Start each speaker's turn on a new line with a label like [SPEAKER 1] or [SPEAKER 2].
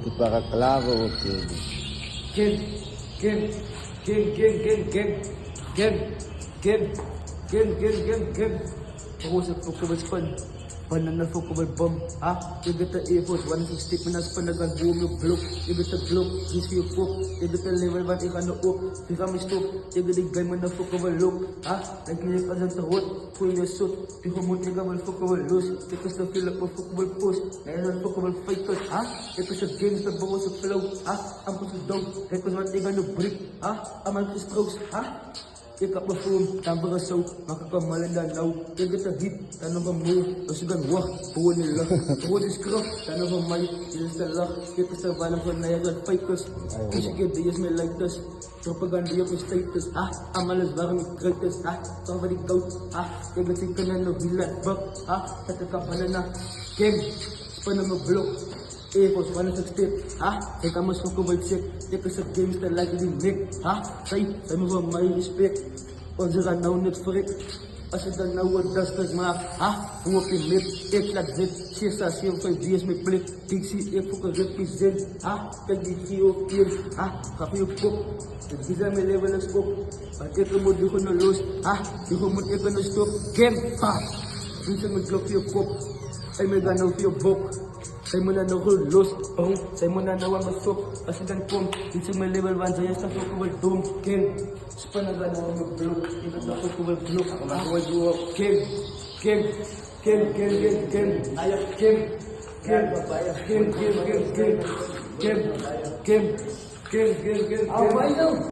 [SPEAKER 1] Y para clavo, okay.
[SPEAKER 2] Game, game, game, game, game, game, game, game, game, game, game, game. Ako sa Pokemon Spawn. Banana Pokemon Bomb. You get the A-Force 160 pinas pa nag-boom yung block. You get the block, this yung pop. You get the level 1, ika na up. Ika may stop, you get the guy man na Pokemon look. Nag-iip ka sa tahot, pull your suit. Piho mo tiga man Pokemon lose. Because the fill up of Pokemon post. Ngayon ang Pokemon fighters, Because the games na bago sa flow, Ang puso daw, because man tiga no brick, Aman ko strokes, Ika pa foam, tamba ka saw, makakamalan na now. Ika ta hit, tanong ka mo, kasugan wak, puwan nila. Puwan is crop, tanong ka may, sila sa lock. Ika sa balang ko na yagan fighters. Kasi kaya diyas may like us. Propaganda yung status, Amalas barang greatest, Somebody goat, Ika sing ka na no hilat bak, Tatakapanan na, Game, pa na mag-block. A-Force 160, Ika mas Pokemon check. Ika sa games na lagi din make, Say mo ba may respect? Onde ka now net freak? As the now one dusters mark, Whooping lip, flat Z, CSA, CM5 DS may plate, Big C, Fuka represent, Peggy Geo Kill, Kapi yung pop, Nagbiza may level ng scope, Pag ika mo di ko na lose, Di ko mo ika na stop, Game, Minsan mag-block yung pop, Ay may ganaw yung bok, Say mo na nahulos, say mo na nawan masok, pasigan pong, minsan may level 1, sayang sa Pokemon Doom, King, sa na naman mag-block, ibat na Pokemon Block, ako magawal duwa, King, King, King, King, King, King, ayak, King, King, King, King, King, King, King, King, King, King, King, King, King,